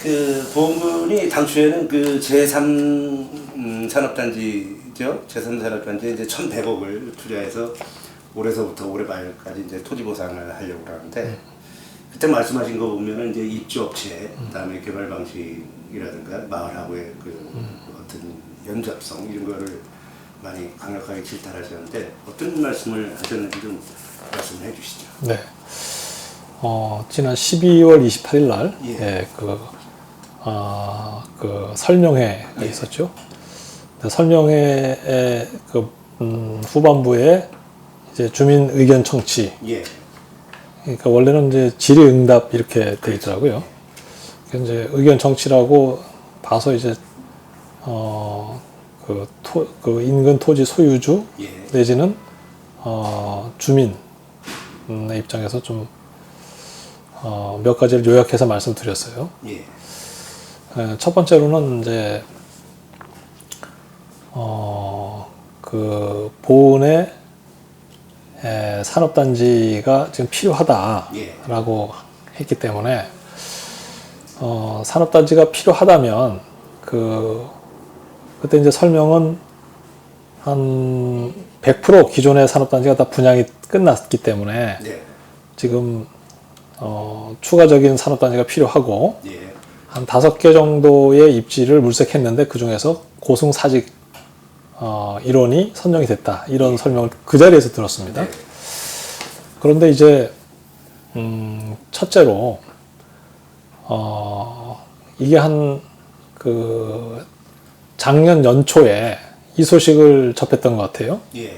그 보험군이 당초에는 그 제3 산업단지죠. 제3 산업단지에 이제 1,100억을 투자해서 올해서부터 올해 말까지 이제 토지 보상을 하려고 하는데 그때 말씀하신 거 보면은 이제 입주업체, 그다음에 개발 방식이라든가 마을하고의 그 어떤 연접성 이런 거를 많이 강력하게 질타하셨는데 어떤 말씀을 하셨는지 좀 말씀을 해주시죠. 네. 지난 12월 28일 날, 예. 예, 그 설명회가 예. 있었죠. 설명회의 후반부에 이제 주민 의견 청취. 예. 그러니까 원래는 이제 질의응답 이렇게 돼 있더라고요. 그래서 이제 의견 청취라고 봐서 이제 그 인근 토지 소유주 예. 내지는 주민의 입장에서 좀 몇 가지를 요약해서 말씀드렸어요. 예. 첫 번째로는 이제 그 보은의 산업단지가 지금 필요하다라고 했기 때문에 산업단지가 필요하다면 그때 이제 설명은 한 100% 기존의 산업단지가 다 분양이 끝났기 때문에 네. 지금 추가적인 산업단지가 필요하고 예. 한 5개 정도의 입지를 물색했는데 그 중에서 고승사직 일원이 선정이 됐다 이런 설명을 그 자리에서 들었습니다. 네. 그런데 이제 첫째로 이게 한 그 작년 연초에 이 소식을 접했던 것 같아요. 예.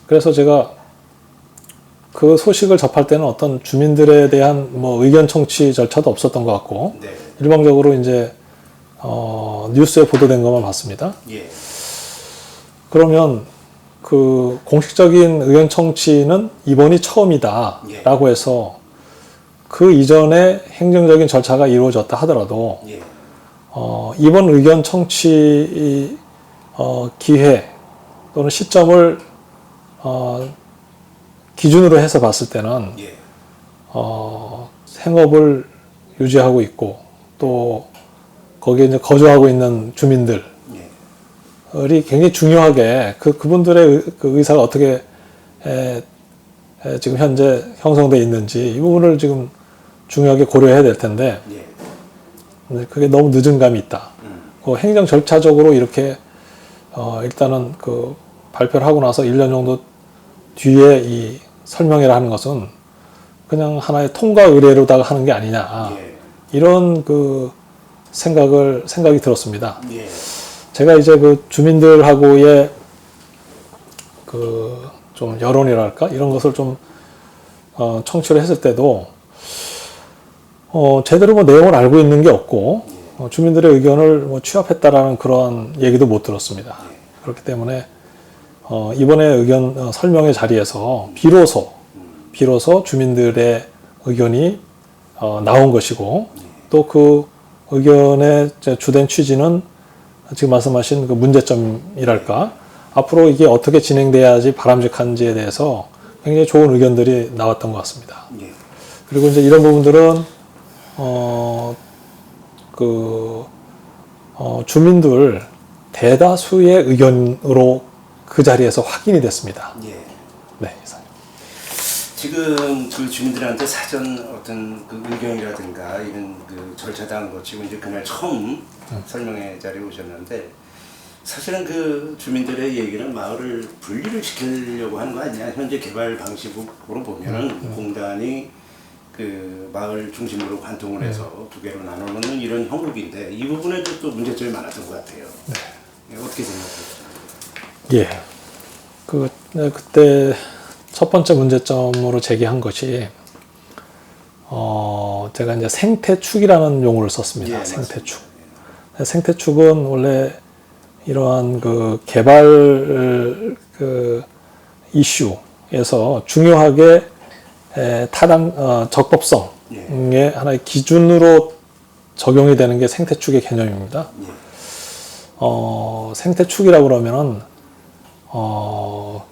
그래서 제가 그 소식을 접할 때는 어떤 주민들에 대한 뭐 의견 청취 절차도 없었던 것 같고 네. 일방적으로 이제 뉴스에 보도된 것만 봤습니다. 예. 그러면 그 공식적인 의견 청취는 이번이 처음이다라고 해서 그 이전에 행정적인 절차가 이루어졌다 하더라도 예. 이번 의견 청취 기회 또는 시점을 기준으로 해서 봤을 때는 예. 생업을 유지하고 있고 또 거기에 이제 거주하고 있는 주민들이 굉장히 중요하게 그분들의 그 의사가 어떻게 지금 현재 형성되어 있는지 이 부분을 지금 중요하게 고려해야 될 텐데 그게 너무 늦은 감이 있다. 그 행정 절차적으로 이렇게 일단은 그 발표를 하고 나서 1년 정도 뒤에 이 설명회를 하는 것은 그냥 하나의 통과 의례로다가 하는 게 아니냐 이런 그 생각이 들었습니다. 제가 이제 그 주민들하고의 그 좀 여론이랄까 이런 것을 좀 청취를 했을 때도 제대로 뭐 내용을 알고 있는 게 없고 주민들의 의견을 뭐 취합했다라는 그런 얘기도 못 들었습니다. 그렇기 때문에 이번에 의견 설명회 자리에서 비로소 주민들의 의견이 나온 것이고 또 그 의견의 주된 취지는 지금 말씀하신 그 문제점이랄까 앞으로 이게 어떻게 진행돼야지 바람직한지에 대해서 굉장히 좋은 의견들이 나왔던 것 같습니다. 그리고 이제 이런 부분들은 주민들 대다수의 의견으로 그 자리에서 확인이 됐습니다. 네, 이상입니다. 지금 그 주민들한테 사전 어떤 그 의견이라든가 이런 그 절차당 거치고 이제 그날 처음 설명회 자리에 오셨는데 사실은 그 주민들의 얘기는 마을을 분리를 시키려고 하는 거 아니냐. 현재 개발 방식으로 보면은 공단이 그 마을 중심으로 관통을 해서 두 개로 나눠놓는 이런 형국인데 이 부분에도 또 문제점이 많았던 것 같아요. 어떻게 생각하세요? 그때 첫 번째 문제점으로 제기한 것이 제가 이제 생태축이라는 용어를 썼습니다. 생태축. 생태축은 원래 이러한 그 개발 그 이슈에서 중요하게 적법성의 하나의 기준으로 적용이 되는 게 생태축의 개념입니다. 생태축이라고 그러면은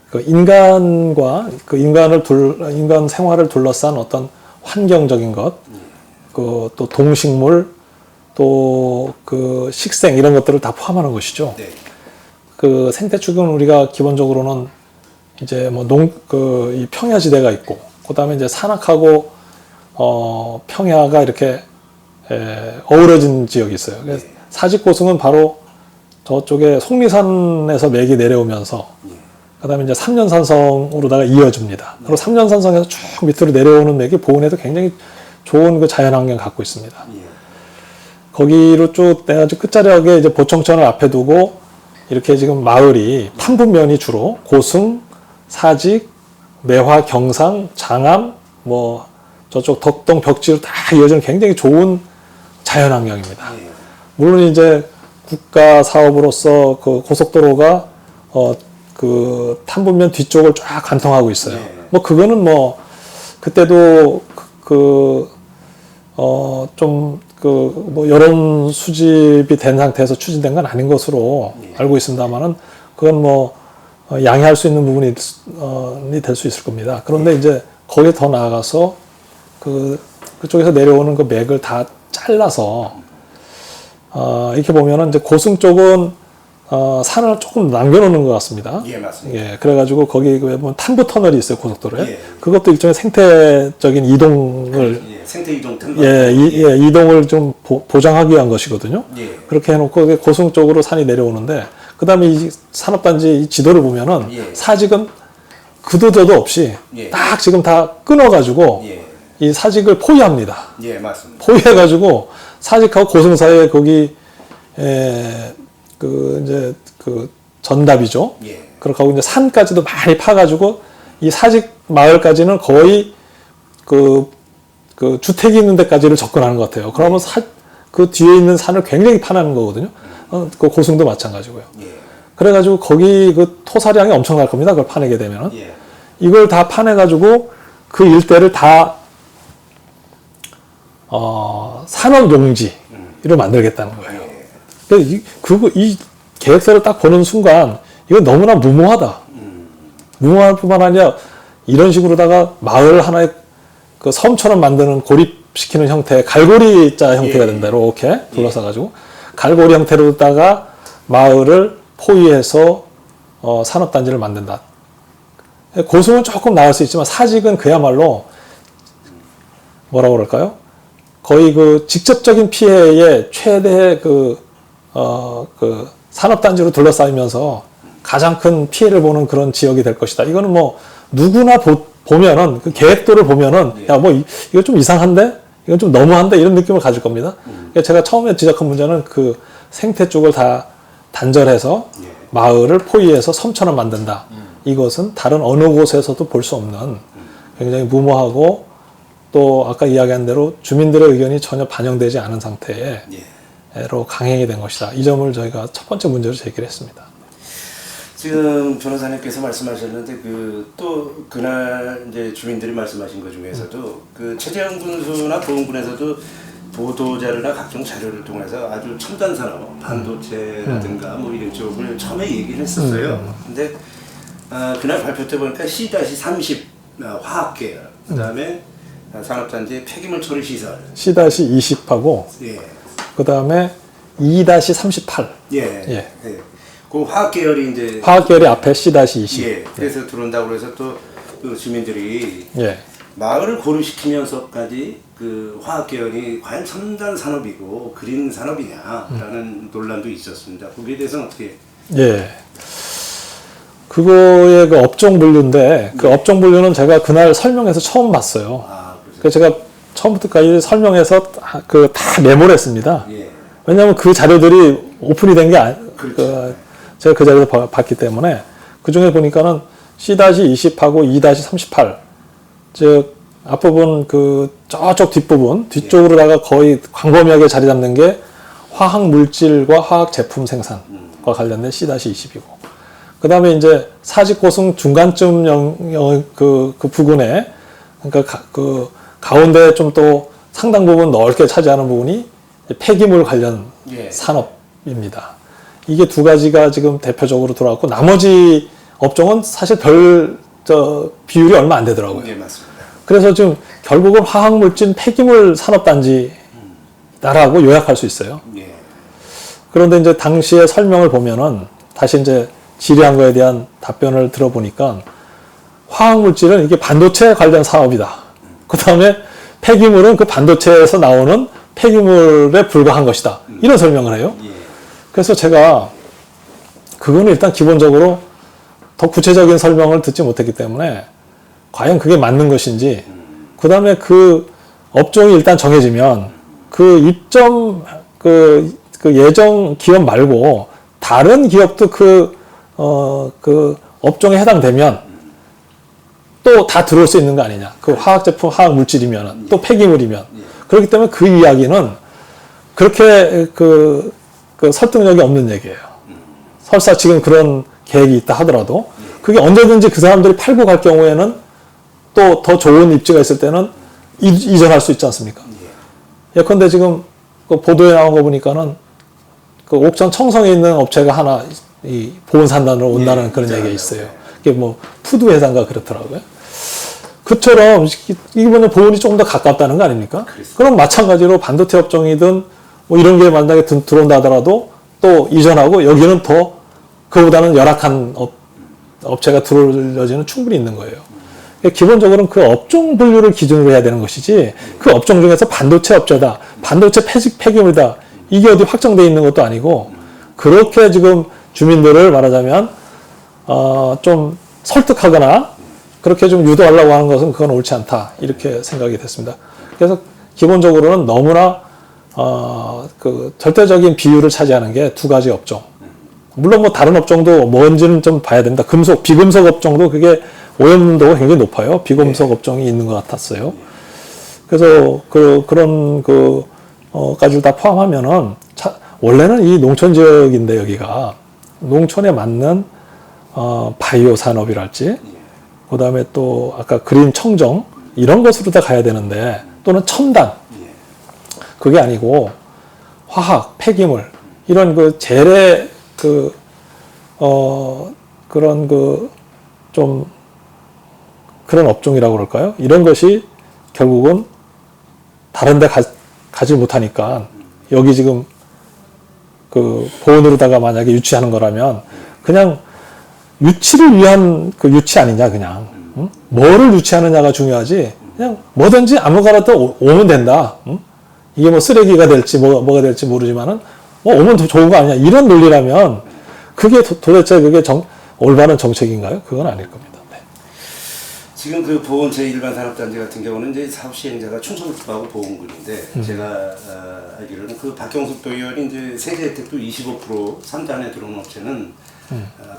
그 인간과 인간 생활을 둘러싼 어떤 환경적인 것, 그 또 동식물, 또 그 식생 이런 것들을 다 포함하는 것이죠. 네. 그 생태축은 우리가 기본적으로는 이제 뭐 이 평야지대가 있고, 그 다음에 이제 산악하고, 평야가 이렇게, 어우러진 지역이 있어요. 그래서 사직고승은 바로 저쪽에 속리산에서 맥이 내려오면서, 그 다음에 이제 삼년산성으로다가 이어집니다. 그리고 삼년산성에서 쭉 밑으로 내려오는 맥이 보온에도 굉장히 좋은 그 자연환경 갖고 있습니다. 거기로 쭉 내가지고 끝자락에 이제 보청천을 앞에 두고, 이렇게 지금 마을이 탐분면이 주로 고승, 사직, 매화, 경상, 장암, 뭐 저쪽 덕동, 벽지로 다 이어지는 굉장히 좋은 자연환경입니다. 물론 이제 국가 사업으로서 그 고속도로가 그 탐분면 뒤쪽을 쫙 관통하고 있어요. 뭐 그거는 뭐 그때도 뭐 여론 수집이 된 상태에서 추진된 건 아닌 것으로 알고 있습니다만은 그건 뭐 양해할 수 있는 부분이 될 수 있을 겁니다. 그런데 이제 거기에 더 나아가서 그쪽에서 내려오는 그 맥을 다 잘라서 이렇게 보면은 이제 고승 쪽은 산을 조금 남겨놓는 것 같습니다. 예, 맞습니다. 예, 그래가지고 거기 보면 탐부 터널이 있어요, 고속도로에. 예. 그것도 일종의 생태적인 이동을 생태 이동 틈. 이동을 좀 보장하기 위한 것이거든요. 예. 그렇게 해놓고 고승 쪽으로 산이 내려오는데, 그 다음에 이 산업단지 이 지도를 보면은 사직은 그도저도 없이 딱 지금 다 끊어가지고 이 사직을 포위합니다. 예, 맞습니다. 포위해가지고 사직하고 고승 사이에 거기 전답이죠. 그렇게 하고 이제 산까지도 많이 파가지고 이 사직 마을까지는 거의 그 주택이 있는 데까지를 접근하는 것 같아요. 그러면 그 뒤에 있는 산을 굉장히 파내는 거거든요. 그 고승도 마찬가지고요. 그래가지고 거기 그 토사량이 엄청날 겁니다. 그걸 파내게 되면은. 이걸 다 파내가지고 그 일대를 다 산업용지를 만들겠다는 거예요. 이 계획서를 딱 보는 순간 이건 너무나 무모하다. 무모할 뿐만 아니라 이런 식으로다가 마을 하나의 그 섬처럼 만드는 고립시키는 형태의 갈고리자 형태가 된다. 이렇게 둘러싸가지고 갈고리 형태로다가 마을을 포위해서 산업단지를 만든다. 고승은 조금 나을 수 있지만 사직은 그야말로 뭐라고 그럴까요? 거의 그 직접적인 피해의 최대 산업단지로 둘러싸이면서 가장 큰 피해를 보는 그런 지역이 될 것이다. 이거는 뭐 누구나 보면은 그 계획도를 보면은 야, 뭐 이거 좀 이상한데? 이건 좀 너무한데? 이런 느낌을 가질 겁니다. 그러니까 제가 처음에 지적한 문제는 그 생태 쪽을 다 단절해서 마을을 포위해서 섬처럼 만든다. 이것은 다른 어느 곳에서도 볼 수 없는 굉장히 무모하고 또 아까 이야기한 대로 주민들의 의견이 전혀 반영되지 않은 상태로 강행이 된 것이다. 이 점을 저희가 첫 번째 문제로 제기를 했습니다. 지금 변호사님께서 말씀하셨는데 또 그날 이제 주민들이 말씀하신 것 중에서도 그 최재형 군수나 보훈군에서도 보도자료나 각종 자료를 통해서 아주 첨단 산업, 반도체라든가 뭐 이런 쪽을 처음에 얘기를 했었어요. 근데 그날 발표 때 보니까 C-30 화학계열, 그 다음에 산업단지 폐기물 처리 시설 C-20하고 그 다음에 2-38. 그 화학계열이 이제 화학계열이 앞에 C-20. 그래서 들어온다고 해서 또 그 주민들이 마을을 고립시키면서까지 그 화학계열이 과연 첨단 산업이고 그린 산업이냐라는 논란도 있었습니다. 거기에 대해서는 어떻게? 그거의 그 업종 분류인데 그 업종 분류는 제가 그날 설명해서 처음 봤어요. 그래서 제가 처음부터까지 설명해서 다 메모를 했습니다. 왜냐하면 그 자료들이 오픈이 된 게 제가 그 자료를 봤기 때문에 그 중에 보니까는 C-20하고 2-38 즉 앞부분 저쪽 뒷부분 뒤쪽으로다가 거의 광범위하게 자리 잡는 게 화학 물질과 화학 제품 생산과 관련된 C-20이고 그 다음에 이제 사직고승 중간쯤 그 부근에 그러니까 가운데 좀 또 상당 부분 넓게 차지하는 부분이 폐기물 관련 산업입니다. 이게 두 가지가 지금 대표적으로 들어왔고 나머지 업종은 사실 비율이 얼마 안 되더라고요. 맞습니다. 그래서 지금 결국은 화학물질 폐기물 산업단지에 라고 요약할 수 있어요. 예. 그런데 이제 당시의 설명을 보면은 다시 이제 질의한 거에 대한 답변을 들어보니까 화학물질은 이게 반도체 관련 사업이다. 그 다음에 폐기물은 그 반도체에서 나오는 폐기물에 불과한 것이다. 이런 설명을 해요. 예. 그래서 제가 그거는 일단 기본적으로 더 구체적인 설명을 듣지 못했기 때문에 과연 그게 맞는 것인지, 그 다음에 그 업종이 일단 정해지면 그 입점, 그 예정 기업 말고 다른 기업도 그 업종에 해당되면 또 다 들어올 수 있는 거 아니냐. 그 화학제품, 화학물질이면, 또 폐기물이면. 그렇기 때문에 그 이야기는 그렇게 그 설득력이 없는 얘기예요. 설사 지금 그런 계획이 있다 하더라도 그게 언제든지 그 사람들이 팔고 갈 경우에는 또 더 좋은 입지가 있을 때는 이전할 수 있지 않습니까? 예컨대 지금 그 보도에 나온 거 보니까는 그 옥천 청성에 있는 업체가 하나 이 보온 산단으로 온다는 그런 얘기가 있어요. 그게 뭐 푸드 회사인가 그렇더라고요. 그처럼 이번에 보온이 조금 더 가깝다는 거 아닙니까? 그럼 마찬가지로 반도체 업종이든 뭐 이런 게 만약에 들어온다 하더라도 또 이전하고 여기는 더 그보다는 열악한 업체가 들어올 여지는 충분히 있는 거예요. 기본적으로는 그 업종 분류를 기준으로 해야 되는 것이지 그 업종 중에서 반도체 업체다, 반도체 폐기물이다 이게 어디 확정되어 있는 것도 아니고 그렇게 지금 주민들을 말하자면 좀 설득하거나 그렇게 좀 유도하려고 하는 것은 그건 옳지 않다 이렇게 생각이 됐습니다. 그래서 기본적으로는 너무나 그 절대적인 비율을 차지하는 게 두 가지 업종. 물론 뭐 다른 업종도 뭔지는 좀 봐야 됩니다. 금속, 비금속 업종도 그게 오염도가 굉장히 높아요. 비금속 업종이 있는 것 같았어요. 그래서 그런 까지 다 포함하면은 원래는 이 농촌 지역인데 여기가 농촌에 맞는 바이오 산업이랄지 그다음에 또 아까 그린 청정 이런 것으로 다 가야 되는데 또는 첨단 그게 아니고 화학, 폐기물 이런 그 재래 그런 좀 그런 업종이라고 그럴까요? 이런 것이 결국은 다른 데 가지 못하니까 여기 지금 그 보온으로다가 만약에 유치하는 거라면 그냥 유치를 위한 그 유치 아니냐 그냥 응? 뭐를 유치하느냐가 중요하지 그냥 뭐든지 아무거나도 오면 된다. 응? 이게 뭐 쓰레기가 될지 뭐가 될지 모르지만은 뭐 오면 더 좋은 거 아니냐 이런 논리라면 그게 도대체 그게 올바른 정책인가요? 그건 아닐 겁니다. 네. 지금 그 보온 제1반산업단지 같은 경우는 이제 사업 시행자가 충청북도하고 보온군인데 제가 알기로는 그 박경숙 도의원이 이제 세제 혜택도 25% 상단에 들어오는 업체는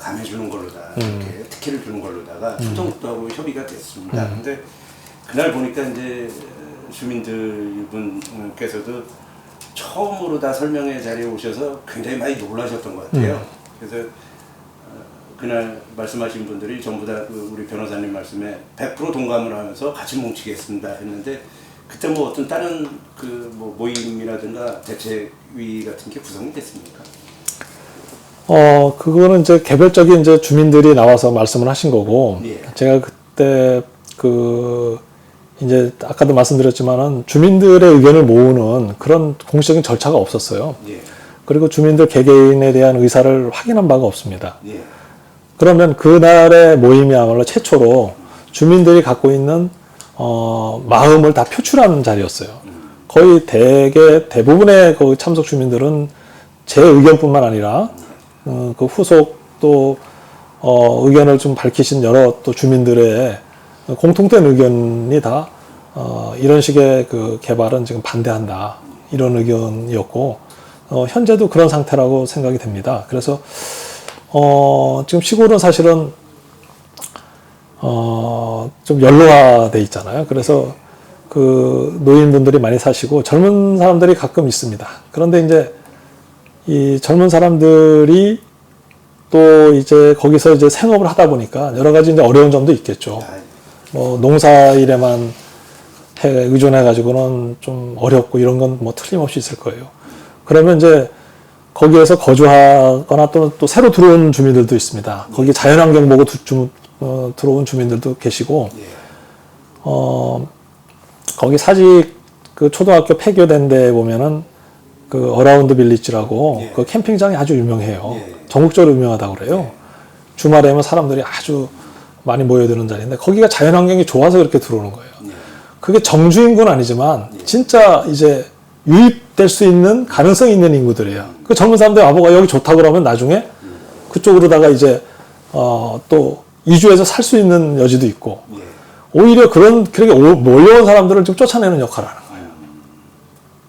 감해주는 걸로다 이렇게 특혜를 주는 걸로다가 충청북도하고 협의가 됐습니다. 근데 그날 보니까 이제 주민들분께서도 처음으로 다 설명회 자리에 오셔서 굉장히 많이 놀라셨던 것 같아요. 그래서 그날 말씀하신 분들이 전부 다 우리 변호사님 말씀에 100% 동감을 하면서 같이 뭉치겠습니다 했는데 그때 뭐 어떤 다른 뭐 모임이라든가 대책위 같은 게 구성이 됐습니까? 그거는 이제 개별적인 이제 주민들이 나와서 말씀을 하신 거고 예. 제가 그때 이제 아까도 말씀드렸지만은 주민들의 의견을 모으는 그런 공식적인 절차가 없었어요. 예. 그리고 주민들 개개인에 대한 의사를 확인한 바가 없습니다. 예. 그러면 그날의 모임이야말로 최초로 주민들이 갖고 있는 마음을 다 표출하는 자리였어요. 거의 대부분의 그 참석 주민들은 제 의견뿐만 아니라 그 후속 또 의견을 좀 밝히신 여러 또 주민들의 공통된 의견이 다 이런 식의 그 개발은 지금 반대한다 이런 의견이었고 현재도 그런 상태라고 생각이 됩니다. 그래서 지금 시골은 사실은 좀 연로화돼 있잖아요. 그래서 그 노인분들이 많이 사시고 젊은 사람들이 가끔 있습니다. 그런데 이제 이 젊은 사람들이 또 이제 거기서 이제 생업을 하다 보니까 여러 가지 이제 어려운 점도 있겠죠. 뭐 농사일에만 의존해 가지고는 좀 어렵고 이런 건 뭐 틀림없이 있을 거예요. 그러면 이제 거기에서 거주하거나 또 새로 들어온 주민들도 있습니다. 거기 자연환경 보고 들어온 주민들도 계시고, 거기 사직 그 초등학교 폐교된 데 보면은 그 어라운드 빌리지라고 예. 그 캠핑장이 아주 유명해요. 예. 전국적으로 유명하다고 그래요. 예. 주말에면 사람들이 아주 많이 모여드는 자리인데 거기가 자연환경이 좋아서 그렇게 들어오는 거예요. 예. 그게 정주인구는 아니지만 진짜 이제 유입될 수 있는 가능성이 있는 인구들이에요. 그 젊은 사람들이 와보고 여기 좋다 그러면 나중에 그쪽으로다가 이제 또 이주해서 살 수 있는 여지도 있고 예. 오히려 그렇게 몰려온 사람들을 좀 쫓아내는 역할을 하는 거예요.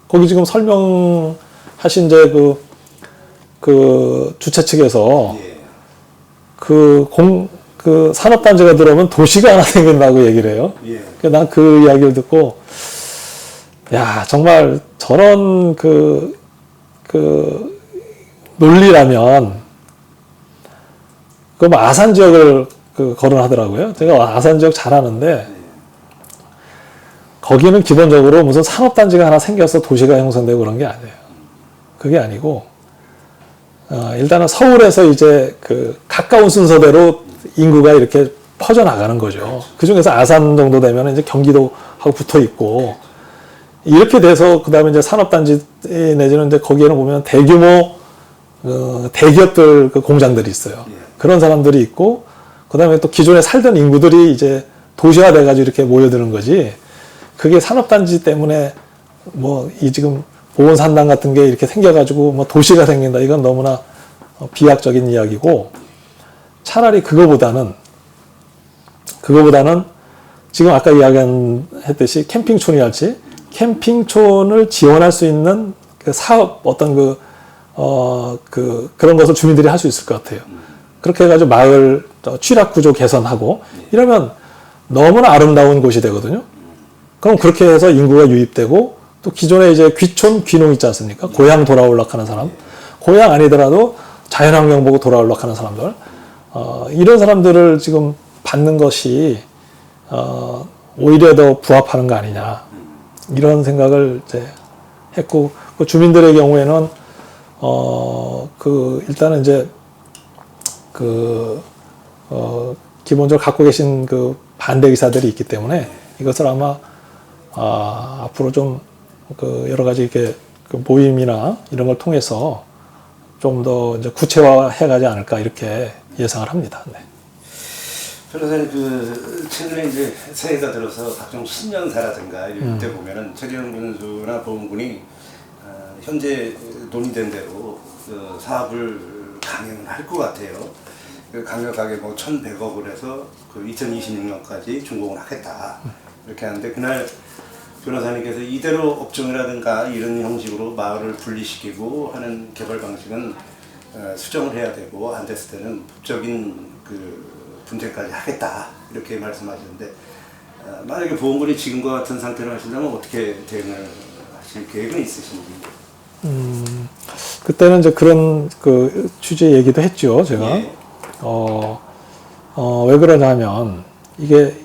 거기 지금 설명하신 이제 그 주최 측에서 예. 그 산업단지가 들어오면 도시가 하나 생긴다고 얘기를 해요. 예. 난 그 이야기를 듣고, 야, 정말 저런 논리라면, 그 아산 지역을 거론하더라고요. 제가 아산 지역 잘 아는데, 거기는 기본적으로 무슨 산업단지가 하나 생겨서 도시가 형성되고 그런 게 아니에요. 그게 아니고, 일단은 서울에서 이제 가까운 순서대로 인구가 이렇게 퍼져나가는 거죠. 그 중에서 아산 정도 되면 이제 경기도하고 붙어 있고, 이렇게 돼서 그 다음에 이제 산업단지 내지는 이제 거기에는 보면 대규모, 대기업들 공장들이 있어요. 그런 사람들이 있고, 그 다음에 또 기존에 살던 인구들이 이제 도시화 돼가지고 이렇게 모여드는 거지, 그게 산업단지 때문에 이 지금 보건산당 같은 게 이렇게 생겨가지고 도시가 생긴다. 이건 너무나 비약적인 이야기고, 차라리 그거보다는 지금 아까 이야기했듯이 캠핑촌이랄지 캠핑촌을 지원할 수 있는 그 사업 그런 것을 주민들이 할 수 있을 것 같아요. 그렇게 해가지고 마을 취락 구조 개선하고 이러면 너무나 아름다운 곳이 되거든요. 그럼 그렇게 해서 인구가 유입되고 또 기존에 이제 귀촌, 귀농 있지 않습니까? 고향 돌아오려고 하는 사람, 고향 아니더라도 자연환경 보고 돌아오려고 하는 사람들, 이런 사람들을 지금 받는 것이 오히려 더 부합하는 거 아니냐 이런 생각을 이제 했고, 그 주민들의 경우에는 일단은 이제 기본적으로 갖고 계신 그 반대 의사들이 있기 때문에 이것을 아마 앞으로 좀 여러 가지 이렇게 모임이나 이런 걸 통해서 좀 더 이제 구체화해가지 않을까 이렇게 예상을 합니다. 네. 변호사님 최근에 이제 새해가 들어서 각종 신년사라든가 이럴 때 보면은 최재형 군수나 보훈군이 현재 논의된 대로 사업을 강행을 할 것 같아요. 강력하게 1,100억을 해서 2026년까지 준공을 하겠다 이렇게 하는데, 그날 변호사님께서 이대로 업종이라든가 이런 형식으로 마을을 분리시키고 하는 개발 방식은 수정을 해야 되고, 안 됐을 때는 법적인 분쟁까지 하겠다 이렇게 말씀하셨는데, 만약에 보험군이 지금과 같은 상태로 하신다면 어떻게 대응을 하실 계획은 있으신지? 그때는 이제 그런 취지 얘기도 했죠, 제가. 예. 왜 그러냐면 이게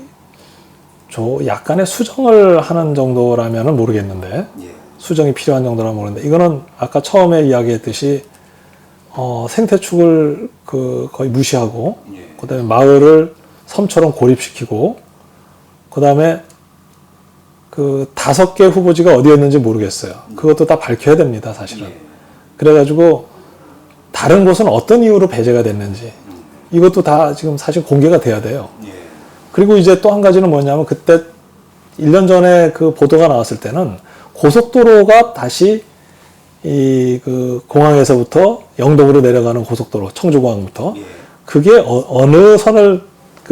약간의 수정을 하는 정도라면은 모르겠는데, 예. 수정이 필요한 정도라면 모르는데, 이거는 아까 처음에 이야기했듯이 생태축을 거의 무시하고, 예. 그다음에 마을을 섬처럼 고립시키고, 그다음에 5개 후보지가 어디였는지 모르겠어요. 그것도 다 밝혀야 됩니다, 사실은. 예. 그래가지고 다른 곳은 어떤 이유로 배제가 됐는지 이것도 다 지금 사실 공개가 돼야 돼요. 예. 그리고 이제 또 한 가지는 뭐냐면, 그때 1년 전에 보도가 나왔을 때는 고속도로가 다시 공항에서부터 영동으로 내려가는 고속도로, 청주공항부터, 예. 그게 어느 선을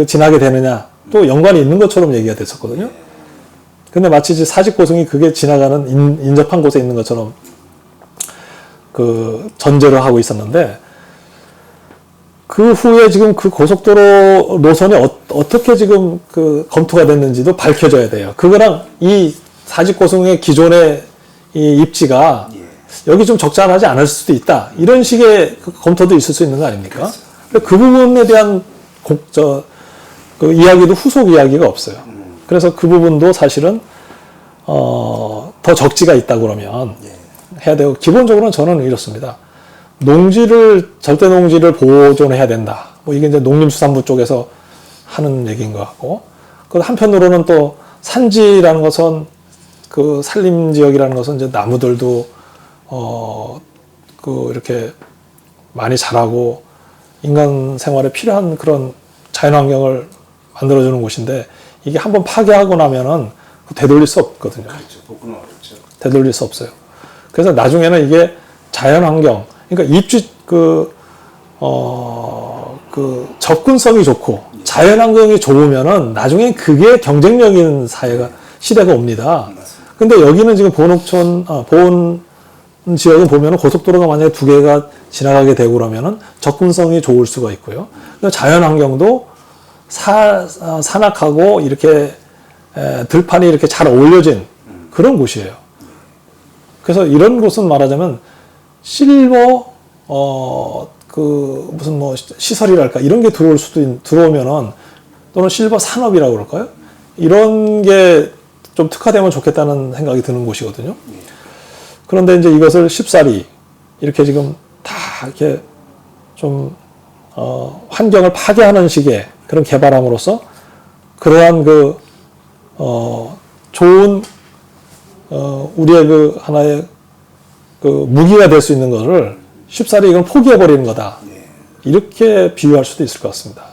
지나게 되느냐 또 연관이 있는 것처럼 얘기가 됐었거든요. 근데 마치 사직고성이 그게 지나가는 인접한 곳에 있는 것처럼 전제로 하고 있었는데, 그 후에 지금 그 고속도로 노선이 어떻게 지금 검토가 됐는지도 밝혀져야 돼요. 그거랑 이 사직고성의 기존의 이 입지가 예. 여기 좀 적절하지 않을 수도 있다. 이런 식의 검토도 있을 수 있는 거 아닙니까? 그 부분에 대한 이야기도 후속 이야기가 없어요. 그래서 그 부분도 사실은 더 적지가 있다 그러면 해야 되고, 기본적으로는 저는 이렇습니다. 절대 농지를 보존해야 된다. 이게 이제 농림수산부 쪽에서 하는 얘기인 것 같고, 그 한편으로는 또 산지라는 것은 그 산림 지역이라는 것은 이제 나무들도 그 이렇게 많이 자라고 인간 생활에 필요한 그런 자연 환경을 만들어주는 곳인데 이게 한번 파괴하고 나면은 되돌릴 수 없거든요. 그렇죠. 복구는 어렵죠. 되돌릴 수 없어요. 그래서 나중에는 이게 자연 환경, 그러니까 그 접근성이 좋고 자연 환경이 좋으면은 나중에 그게 경쟁력인 시대가 옵니다. 맞습니다. 근데 여기는 지금 보호농촌, 보온 지역은 보면은 고속도로가 만약에 2개가 지나가게 되고 그러면은 접근성이 좋을 수가 있고요. 자연 환경도 산악하고 이렇게 들판이 이렇게 잘 어울려진 그런 곳이에요. 그래서 이런 곳은 말하자면 실버 그 무슨 뭐 시설이랄까 이런 게 들어오면은 또는 실버 산업이라고 그럴까요? 이런 게 좀 특화되면 좋겠다는 생각이 드는 곳이거든요. 그런데 이제 이것을 쉽사리 이렇게 지금 다 이렇게 좀 환경을 파괴하는 식의 그런 개발함으로써 그러한 좋은 우리의 그 하나의 그 무기가 될 수 있는 것을 쉽사리 이건 포기해 버리는 거다. 네. 이렇게 비유할 수도 있을 것 같습니다.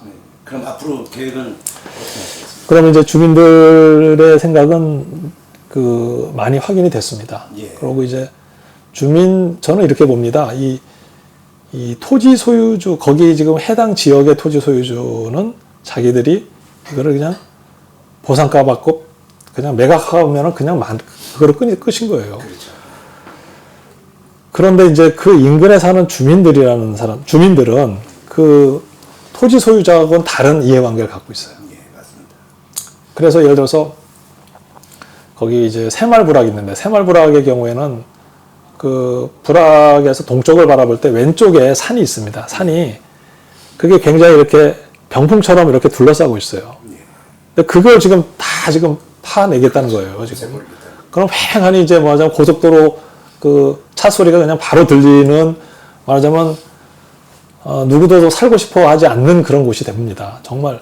그럼 앞으로 계획은 어떻게 하시겠습니까? 그러면 이제 주민들의 생각은 그 많이 확인이 됐습니다. 예. 그리고 이제 저는 이렇게 봅니다. 이 토지 소유주, 거기 지금 해당 지역의 토지 소유주는 자기들이 이거를 그냥 보상가 받고 그냥 매각하면은 그냥 그거로 끝인 거예요. 그렇죠. 그런데 이제 그 인근에 사는 주민들은 그 토지 소유자하고는 다른 이해관계를 갖고 있어요. 예, 맞습니다. 그래서 예를 들어서 거기 이제 새말부락이 있는데 새말부락의 경우에는 그 부락에서 동쪽을 바라볼 때 왼쪽에 산이 있습니다. 산이 그게 굉장히 이렇게 병풍처럼 이렇게 둘러싸고 있어요. 근데 그걸 지금 다 지금 파내겠다는 거예요. 지금. 그럼 휑하니 이제 말하자면 고속도로 그 차 소리가 그냥 바로 들리는 말하자면 누구도 살고 싶어 하지 않는 그런 곳이 됩니다. 정말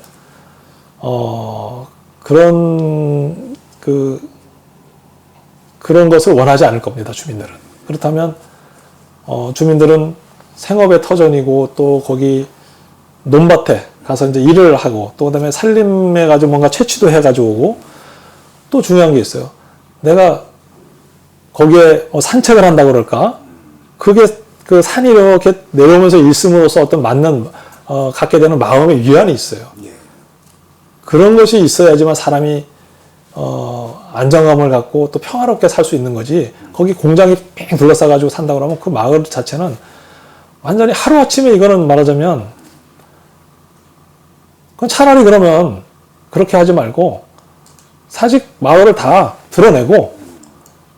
그런 것을 원하지 않을 겁니다. 주민들은. 그렇다면 주민들은 생업의 터전이고 또 거기 논밭에 가서 이제 일을 하고 또 그다음에 산림에 가지고 뭔가 채취도 해가지고 오고 또 중요한 게 있어요. 내가 거기에 산책을 한다고 그럴까? 그게 그 산이 이렇게 내려오면서 있음으로써 어떤 갖게 되는 마음의 위안이 있어요. 예. 그런 것이 있어야지만 사람이 안정감을 갖고 또 평화롭게 살 수 있는 거지. 거기 공장이 뺑 둘러싸가지고 산다 그러면 그 마을 자체는 완전히 하루아침에 이거는 말하자면 그건 차라리 그러면 그렇게 하지 말고 사직 마을을 다 드러내고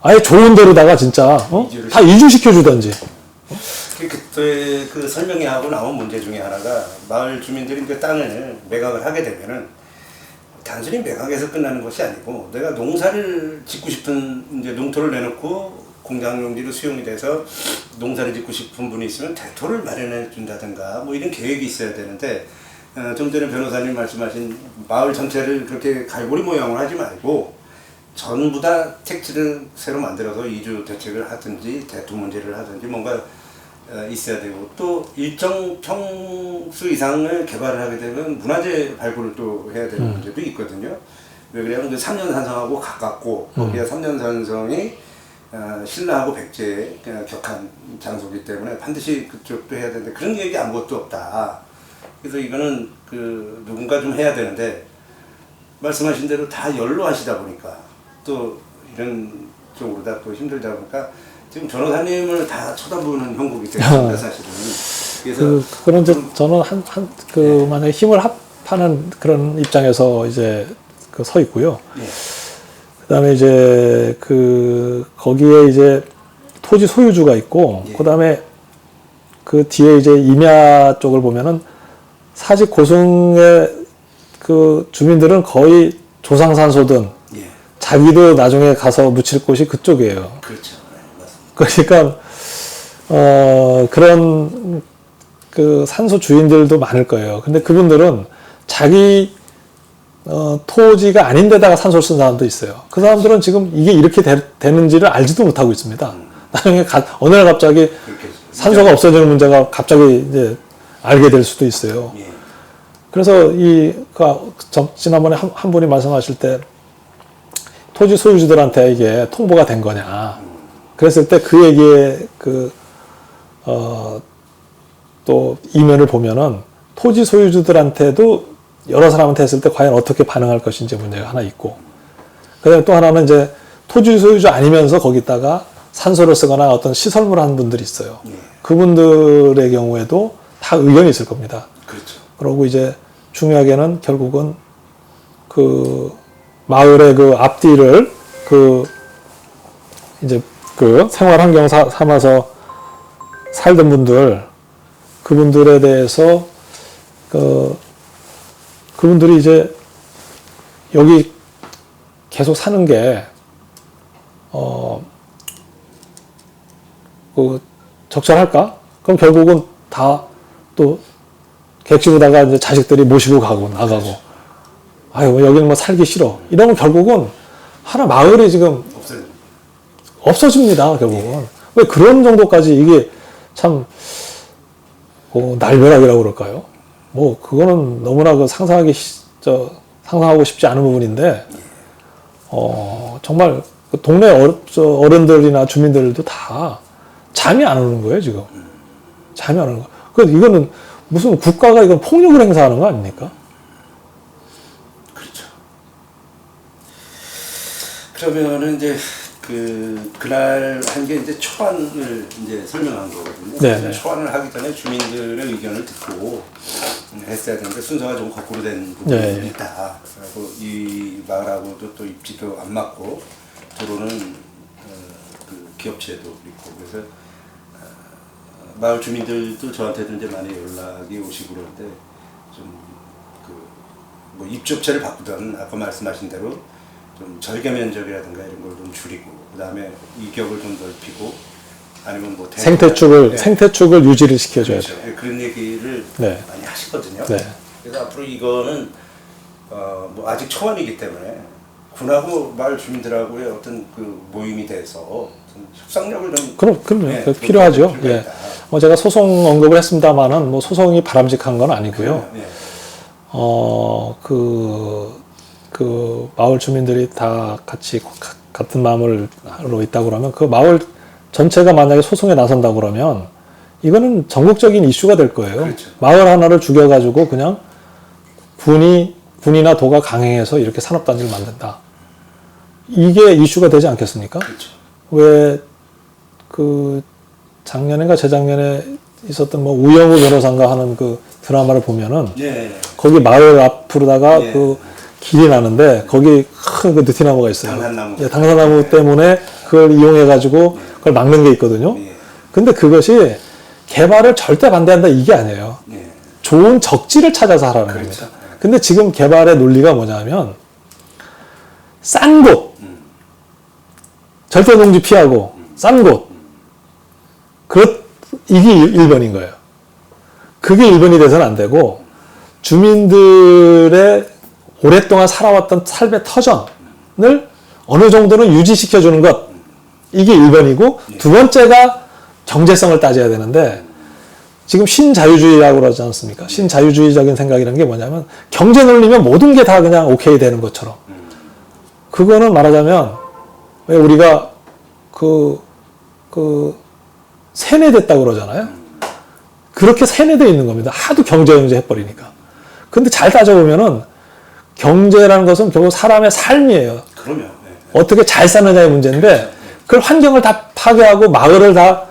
아예 좋은 데로다가 진짜 다 이주시켜 주든지. 그때 그 설명회 하고 나온 문제 중에 하나가 마을 주민들이 그 땅을 매각을 하게 되면은 단순히 매각에서 끝나는 것이 아니고 내가 농사를 짓고 싶은 이제 농토를 내놓고 공장 용지로 수용이 돼서 농사를 짓고 싶은 분이 있으면 대토를 마련해 준다든가 뭐 이런 계획이 있어야 되는데 좀 전에 변호사님 말씀하신 마을 전체를 그렇게 갈고리 모양으로 하지 말고 전부 다 택지를 새로 만들어서 이주 대책을 하든지 대토 문제를 하든지 뭔가 있어야 되고 또 일정 평수 이상을 개발을 하게 되면 문화재 발굴을 또 해야 되는 문제도 있거든요. 왜 그러냐면 그 삼년산성하고 가깝고 거기가 삼년산성이 신라하고 백제에 격한 장소이기 때문에 반드시 그쪽도 해야 되는데 그런 계획이 아무것도 없다. 그래서 이거는 그 누군가 좀 해야 되는데 말씀하신 대로 다 연로하시다 보니까 또 이런 쪽으로 다 또 힘들다 보니까 지금 변호사님을 다 쳐다보는 형국이 되었습니다, 사실은. 그래서 그런 저는 만약에 힘을 합하는 그런 입장에서 이제 서 있고요. 예. 그다음에 이제 거기에 이제 토지 소유주가 있고, 예. 그다음에 그 뒤에 이제 임야 쪽을 보면은 사직 고승의 그 주민들은 거의 조상산소든 예. 자기도 나중에 가서 묻힐 곳이 그쪽이에요. 그렇죠. 네, 맞습니다. 그러니까 그런 그 산소 주인들도 많을 거예요. 근데 그분들은 자기 토지가 아닌 데다가 산소를 쓴 사람도 있어요. 그 사람들은 지금 이게 이렇게 되는지를 알지도 못하고 있습니다. 나중에 어느 날 갑자기 산소가 없어지는 문제가 갑자기 이제 알게 될 수도 있어요. 예. 그래서 지난번에 한 분이 말씀하실 때 토지 소유주들한테 이게 통보가 된 거냐. 그랬을 때 그 얘기에 또 이면을 보면은 토지 소유주들한테도 여러 사람한테 했을 때 과연 어떻게 반응할 것인지 문제가 하나 있고, 그다음에 또 하나는 이제 토지 소유주 아니면서 거기다가 산소를 쓰거나 어떤 시설물을 하는 분들이 있어요. 예. 그분들의 경우에도 다 의견이 있을 겁니다. 그렇죠. 그리고 이제 중요하게는 결국은 그 마을의 그 앞뒤를 이제 생활 환경 삼아서 살던 분들, 그분들에 대해서 그분들이 이제 여기 계속 사는 게 적절할까? 그럼 결국은 다 또 객지보다가 이제 자식들이 모시고 가고 나가고, 아유 여기는 뭐 살기 싫어 이러면 결국은 하나 마을이 지금 없어집니다. 결국은 왜 그런 정도까지 이게 참 날벼락이라고 그럴까요? 뭐 그거는 너무나 상상하고 싶지 않은 부분인데, 정말 그 동네 어른들이나 주민들도 다 잠이 안 오는 거예요 지금. 잠이 안 오는 거. 그래서 이거는 무슨 국가가 이건 폭력을 행사하는 거 아닙니까? 그렇죠. 그러면은 이제 그날 한 게 이제 초안을 이제 설명한 거거든요. 네. 초안을 하기 전에 주민들의 의견을 듣고 했어야 되는데 순서가 좀 거꾸로 된 부분이 네. 있다. 그리고 이 마을하고도 또 입지도 안 맞고 들어오는 기업체도 있고, 그래서 마을 주민들도 저한테도 이제 많이 연락이 오시고 그러는데 좀 뭐 입주업체를 바꾸든 아까 말씀하신 대로 좀 절개 면적이라든가 이런 걸 좀 줄이고, 그 다음에 이격을 좀 넓히고, 아니면 뭐 생태축을 유지를 시켜줘야 그렇죠. 돼요. 그런 얘기를 네. 많이 하시거든요. 네. 그래서 앞으로 이거는 뭐 아직 초안이기 때문에 군하고 마을 주민들하고의 어떤 그 모임이 돼서 좀 협상력을 좀 그럼요. 네, 필요하죠. 필요가 예. 있다. 제가 소송 언급을 했습니다만은 뭐 소송이 바람직한 건 아니고요. 네. 그 마을 주민들이 다 같이 같은 마음으로 있다고 그러면 그 마을 전체가 만약에 소송에 나선다고 그러면 이거는 전국적인 이슈가 될 거예요. 그렇죠. 마을 하나를 죽여가지고 그냥 군이나 도가 강행해서 이렇게 산업단지를 만든다. 이게 이슈가 되지 않겠습니까? 그렇죠. 왜 작년인가 재작년에 있었던 뭐 우영우 변호사인가 하는 그 드라마를 보면은 네. 거기 마을 앞으로다가 예. 그 길이 나는데 거기 큰 그 느티나무가 있어요. 당산나무. 예, 당산나무 때문에 그걸 이용해 가지고 그걸 막는 게 있거든요. 예. 근데 그것이 개발을 절대 반대한다 이게 아니에요. 예. 좋은 적지를 찾아서 하라는 그렇죠. 겁니다. 근데 지금 개발의 논리가 뭐냐면 싼 곳, 절대 농지 피하고 싼 곳, 이게 1번인 거예요. 그게 1번이 돼서는 안 되고 주민들의 오랫동안 살아왔던 삶의 터전을 어느 정도는 유지시켜주는 것, 이게 1번이고 두 번째가 경제성을 따져야 되는데 지금 신자유주의라고 그러지 않습니까? 신자유주의적인 생각이라는 게 뭐냐면 경제 논리면 모든 게 다 그냥 오케이 되는 것처럼, 그거는 말하자면 왜 우리가 세뇌됐다고 그러잖아요. 그렇게 세뇌되어 있는 겁니다. 하도 경제 해버리니까. 근데 잘 따져보면은 경제라는 것은 결국 사람의 삶이에요. 그럼요. 네. 어떻게 잘 사느냐의 문제인데 그걸 환경을 다 파괴하고 마을을 다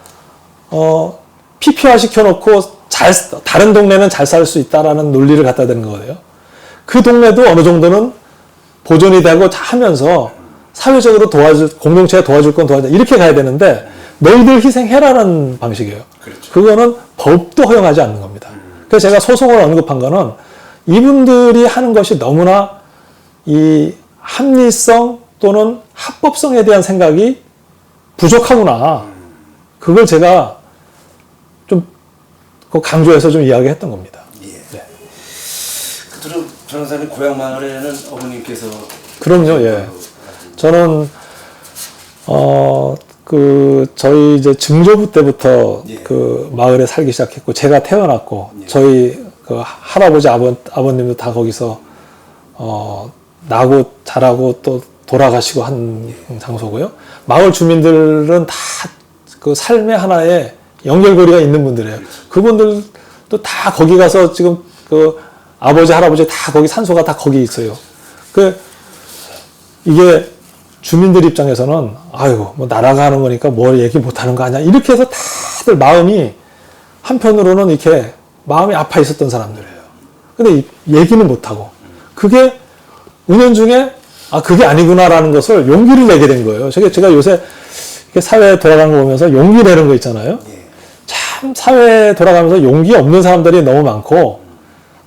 피폐화 시켜놓고 다른 동네는 잘 살 수 있다라는 논리를 갖다 대는 거예요. 그 동네도 어느 정도는 보존이 되고 하면서 사회적으로 공동체가 도와줄 건 도와줘. 이렇게 가야 되는데 너희들 희생해라는 방식이에요. 그렇죠. 그거는 법도 허용하지 않는 겁니다. 그래서 제가 소송을 언급한 거는 이분들이 하는 것이 너무나 이 합리성 또는 합법성에 대한 생각이 부족하구나. 그걸 제가 좀 강조해서 좀 이야기했던 겁니다. 예. 네. 변호사님 고향 마을에는 어머님께서 그럼요, 예. 저는, 저희 이제 증조부 때부터 예. 그 마을에 살기 시작했고, 제가 태어났고, 예. 저희 그 할아버지, 아버님도 다 거기서, 나고 자라고 또 돌아가시고 한 장소고요. 마을 주민들은 다 그 삶의 하나에 연결고리가 있는 분들이에요. 그분들도 다 거기 가서 지금 그 아버지, 할아버지 다 거기 산소가 다 거기 있어요. 이게 주민들 입장에서는 아이고 뭐 날아가는 거니까 뭘 얘기 못 하는 거 아니야. 이렇게 해서 다들 마음이 한편으로는 이렇게 마음이 아파 있었던 사람들이에요. 근데 얘기는 못 하고 그게 은연중에 그게 아니구나라는 것을 용기를 내게 된 거예요. 제가 요새 이렇게 사회에 돌아가는 거 보면서 용기 내는 거 있잖아요. 참 사회에 돌아가면서 용기 없는 사람들이 너무 많고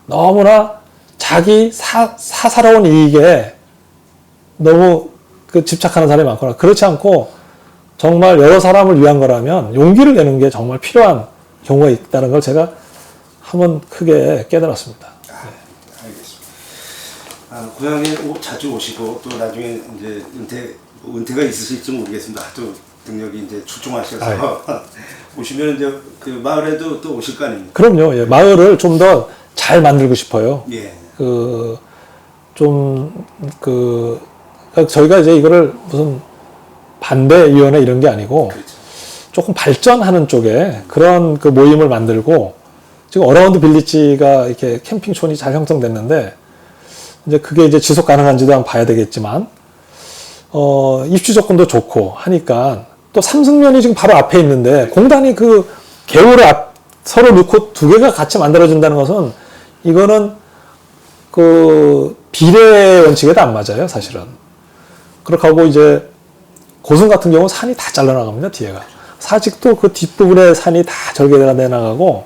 너무나 자기 사사로운 이익에 너무 그 집착하는 사람이 많구나. 그렇지 않고 정말 여러 사람을 위한 거라면 용기를 내는 게 정말 필요한 경우가 있다는 걸 제가 한번 크게 깨달았습니다. 알겠습니다. 고향에 자주 오시고 또 나중에 이제 은퇴가 있으실지 모르겠습니다. 하도 능력이 이제 출중하셔서 오시면 이제 그 마을에도 또 오실 거 아닙니까? 그럼요. 예. 마을을 좀 더 잘 만들고 싶어요. 예. 그러니까 저희가 이제 이거를 무슨 반대위원회 이런 게 아니고 그렇죠. 조금 발전하는 쪽에 그런 그 모임을 만들고 지금 어라운드 빌리지가 이렇게 캠핑촌이 잘 형성됐는데 이제 그게 이제 지속 가능한지도 한번 봐야 되겠지만 입주 조건도 좋고 하니까 또 삼승면이 지금 바로 앞에 있는데 공단이 그 개울을 서로 넣고 두 개가 같이 만들어진다는 것은 이거는 그 비례 원칙에도 안 맞아요, 사실은. 그렇게 하고 이제 고승 같은 경우는 산이 다 잘라나갑니다, 뒤에가. 사직도 그 뒷부분에 산이 다 절개가 내나가고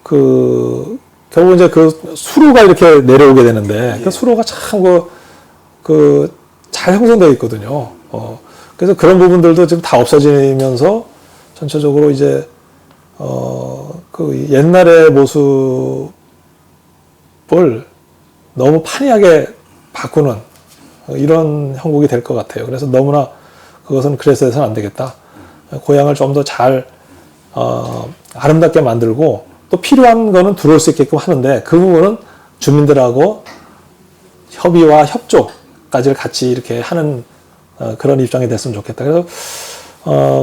결국 이제 그 수로가 이렇게 내려오게 되는데 그 수로가 참 잘 형성되어 있거든요. 그래서 그런 부분들도 지금 다 없어지면서 전체적으로 이제 그 옛날의 모습을 너무 판이하게 바꾸는 이런 형국이 될 것 같아요. 그래서 너무나 그것은 그래서 해서는 안 되겠다. 고향을 좀 더 잘 아름답게 만들고 또 필요한 거는 들어올 수 있게끔 하는데 그 부분은 주민들하고 협의와 협조까지를 같이 이렇게 하는 그런 입장이 됐으면 좋겠다. 그래서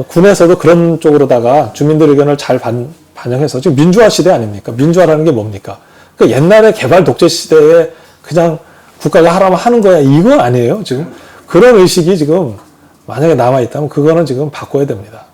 군에서도 그런 쪽으로다가 주민들 의견을 잘 반영해서 지금 민주화 시대 아닙니까? 민주화라는 게 뭡니까? 그 옛날에 개발 독재 시대에 그냥 국가가 하라면 하는 거야. 이건 아니에요. 지금 그런 의식이 지금 만약에 남아 있다면 그거는 지금 바꿔야 됩니다.